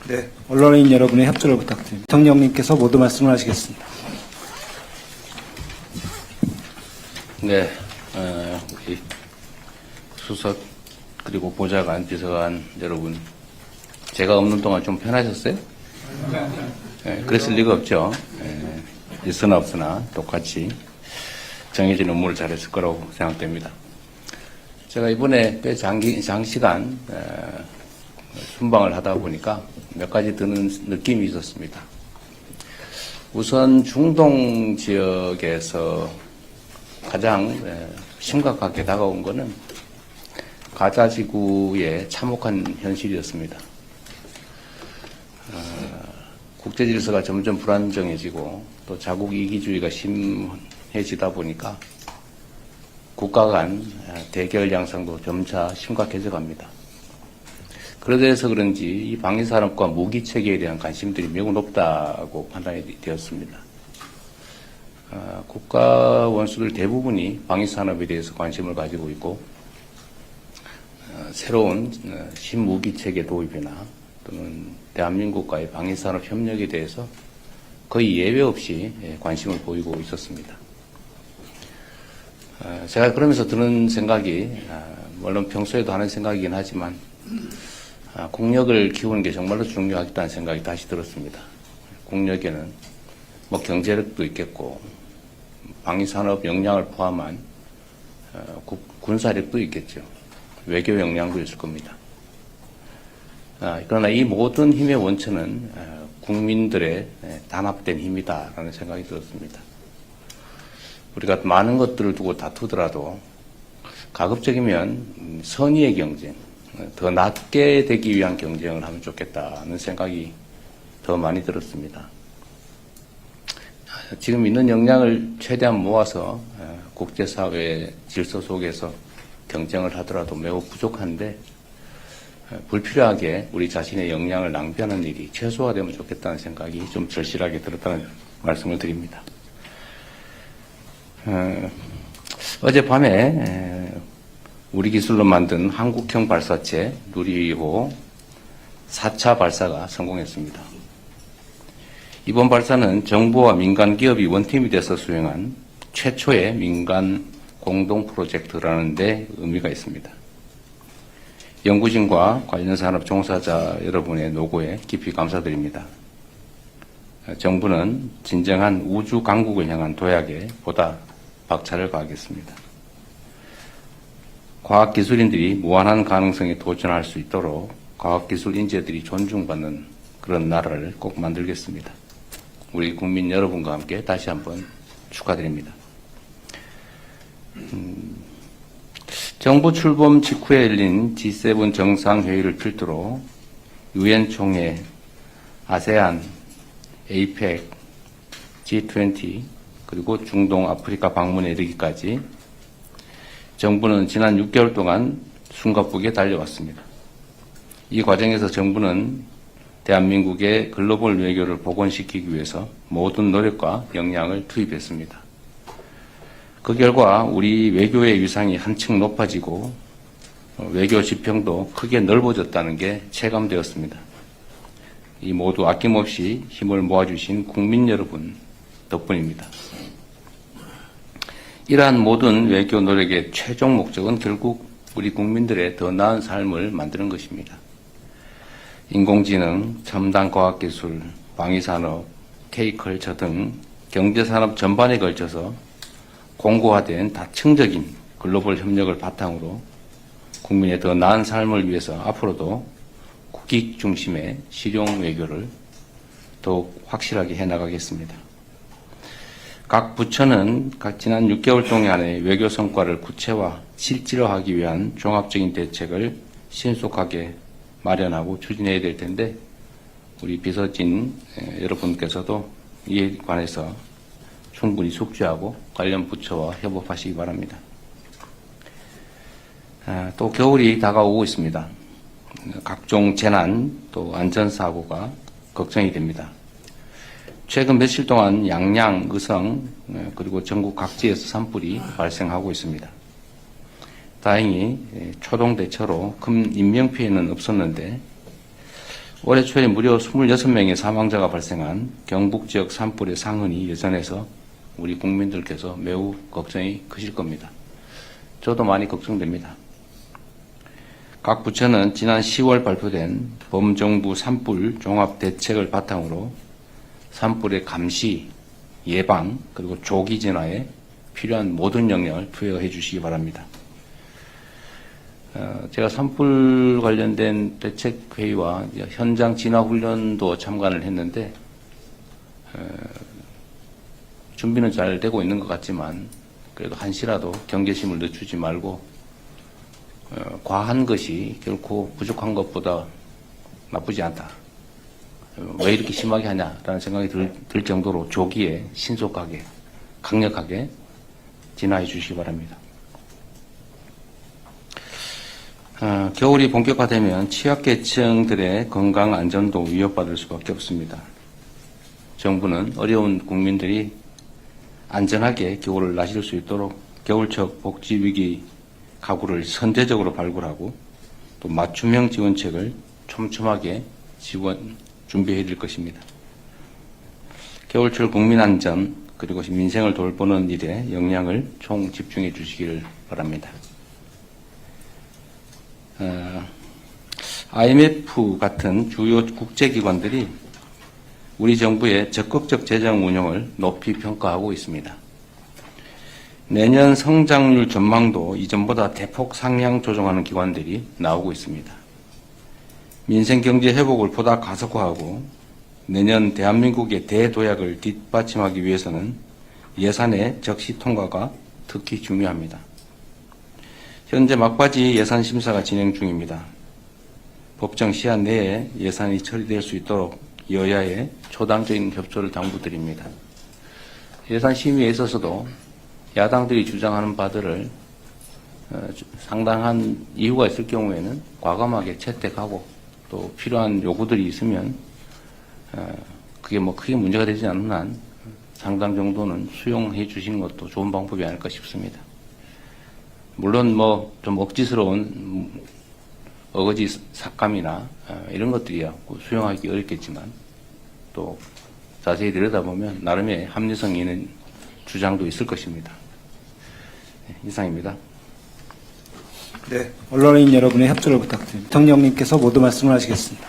네, 언론인 여러분의 협조를 부탁드립니다. 대통령님께서 모두 말씀을 하시겠습니다. 네, 우리 수석 그리고 보좌관, 비서관 여러분, 제가 없는 동안 좀 편하셨어요? 네, 그랬을 리가 없죠. 있으나 없으나 똑같이 정해진 업무를 잘했을 거라고 생각됩니다. 제가 이번에 꽤 장시간 순방을 하다 보니까 몇 가지 드는 느낌이 있었습니다. 우선 중동 지역에서 가장 심각하게 다가온 것은 가자 지구의 참혹한 현실이었습니다. 국제 질서가 점점 불안정해지고 또 자국 이기주의가 심해지다 보니까 국가 간 대결 양상도 점차 심각해져 갑니다. 그래서 그런지 이 방위산업과 무기체계에 대한 관심들이 매우 높다고 판단이 되었습니다. 국가 원수들 대부분이 방위산업에 대해서 관심을 가지고 있고 새로운 신무기체계 도입이나 또는 대한민국과의 방위산업 협력에 대해서 거의 예외 없이 관심을 보이고 있었습니다. 제가 그러면서 드는 생각이 물론 평소에도 하는 생각이긴 하지만 국력을 키우는 게 정말로 중요하겠다는 생각이 다시 들었습니다. 국력에는 뭐 경제력도 있겠고 방위산업 역량을 포함한 군사력도 있겠죠. 외교 역량도 있을 겁니다. 그러나 이 모든 힘의 원천은 국민들의 단합된 힘이다라는 생각이 들었습니다. 우리가 많은 것들을 두고 다투더라도 가급적이면 선의의 경쟁, 더 낮게 되기 위한 경쟁을 하면 좋겠다는 생각이 더 많이 들었습니다. 지금 있는 역량을 최대한 모아서 국제사회의 질서 속에서 경쟁을 하더라도 매우 부족한데 불필요하게 우리 자신의 역량을 낭비하는 일이 최소화되면 좋겠다는 생각이 좀 절실하게 들었다는 말씀을 드립니다. 어젯밤에 우리 기술로 만든 한국형 발사체 누리호 4차 발사가 성공했습니다. 이번 발사는 정부와 민간 기업이 원팀이 돼서 수행한 최초의 민간 공동 프로젝트라는 데 의미가 있습니다. 연구진과 관련 산업 종사자 여러분의 노고에 깊이 감사드립니다. 정부는 진정한 우주 강국을 향한 도약에 보다 박차를 가하겠습니다. 과학기술인들이 무한한 가능성에 도전할 수 있도록 과학기술 인재들이 존중받는 그런 나라를 꼭 만들겠습니다. 우리 국민 여러분과 함께 다시 한번 축하드립니다. 정부 출범 직후에 열린 G7 정상회의를 필두로 유엔 총회, 아세안, 에이펙, G20 그리고 중동 아프리카 방문에 이르기까지 정부는 지난 6개월 동안 숨가쁘게 달려왔습니다. 이 과정에서 정부는 대한민국의 글로벌 외교를 복원시키기 위해서 모든 노력과 역량을 투입했습니다. 그 결과 우리 외교의 위상이 한층 높아지고 외교 지평도 크게 넓어졌다는 게 체감되었습니다. 이 모두 아낌없이 힘을 모아주신 국민 여러분 덕분입니다. 이러한 모든 외교 노력의 최종 목적은 결국 우리 국민들의 더 나은 삶을 만드는 것입니다. 인공지능, 첨단 과학기술, 방위산업, K컬처 등 경제산업 전반에 걸쳐서 공고화된 다층적인 글로벌 협력을 바탕으로 국민의 더 나은 삶을 위해서 앞으로도 국익 중심의 실용 외교를 더욱 확실하게 해나가겠습니다. 각 부처는 지난 6개월 동안의 외교 성과를 구체화, 실질화하기 위한 종합적인 대책을 신속하게 마련하고 추진해야 될 텐데 우리 비서진 여러분께서도 이에 관해서 충분히 숙지하고 관련 부처와 협업하시기 바랍니다. 또 겨울이 다가오고 있습니다. 각종 재난 또 안전사고가 걱정이 됩니다. 최근 며칠 동안 양양, 의성 그리고 전국 각지에서 산불이 발생하고 있습니다. 다행히 초동 대처로 큰 인명피해는 없었는데 올해 초에 무려 26명의 사망자가 발생한 경북 지역 산불의 상흔이 여전해서 우리 국민들께서 매우 걱정이 크실 겁니다. 저도 많이 걱정됩니다. 각 부처는 지난 10월 발표된 범정부 산불 종합대책을 바탕으로 산불의 감시, 예방, 그리고 조기 진화에 필요한 모든 역량을 투여해 주시기 바랍니다. 제가 산불 관련된 대책회의와 현장 진화훈련도 참관을 했는데 준비는 잘 되고 있는 것 같지만 그래도 한시라도 경계심을 늦추지 말고 과한 것이 결코 부족한 것보다 나쁘지 않다. 왜 이렇게 심하게 하냐라는 생각이 들 정도로 조기에 신속하게 강력하게 진화해 주시기 바랍니다. 겨울이 본격화되면 취약계층들의 건강 안전도 위협받을 수밖에 없습니다. 정부는 어려운 국민들이 안전하게 겨울을 나실 수 있도록 겨울철 복지위기 가구를 선제적으로 발굴하고 또 맞춤형 지원책을 촘촘하게 준비해 드릴 것입니다. 겨울철 국민안전 그리고 민생을 돌보는 일에 역량을 총 집중해 주시기를 바랍니다. IMF 같은 주요 국제기관들이 우리 정부의 적극적 재정 운영을 높이 평가하고 있습니다. 내년 성장률 전망도 이전보다 대폭 상향 조정하는 기관들이 나오고 있습니다. 민생 경제 회복을 보다 가속화하고 내년 대한민국의 대도약을 뒷받침하기 위해서는 예산의 적시 통과가 특히 중요합니다. 현재 막바지 예산 심사가 진행 중입니다. 법정 시한 내에 예산이 처리될 수 있도록 여야의 초당적인 협조를 당부드립니다. 예산 심의에 있어서도 야당들이 주장하는 바들을 상당한 이유가 있을 경우에는 과감하게 채택하고 또 필요한 요구들이 있으면 그게 뭐 크게 문제가 되지 않는 한 상당 정도는 수용해 주시는 것도 좋은 방법이 아닐까 싶습니다. 물론 뭐 좀 억지스러운 어거지 삭감이나 이런 것들이야 수용하기 어렵겠지만 또 자세히 들여다보면 나름의 합리성 있는 주장도 있을 것입니다. 네, 이상입니다. 네, 언론인 여러분의 협조를 부탁드립니다. 대통령님께서 모두 말씀을 하시겠습니다.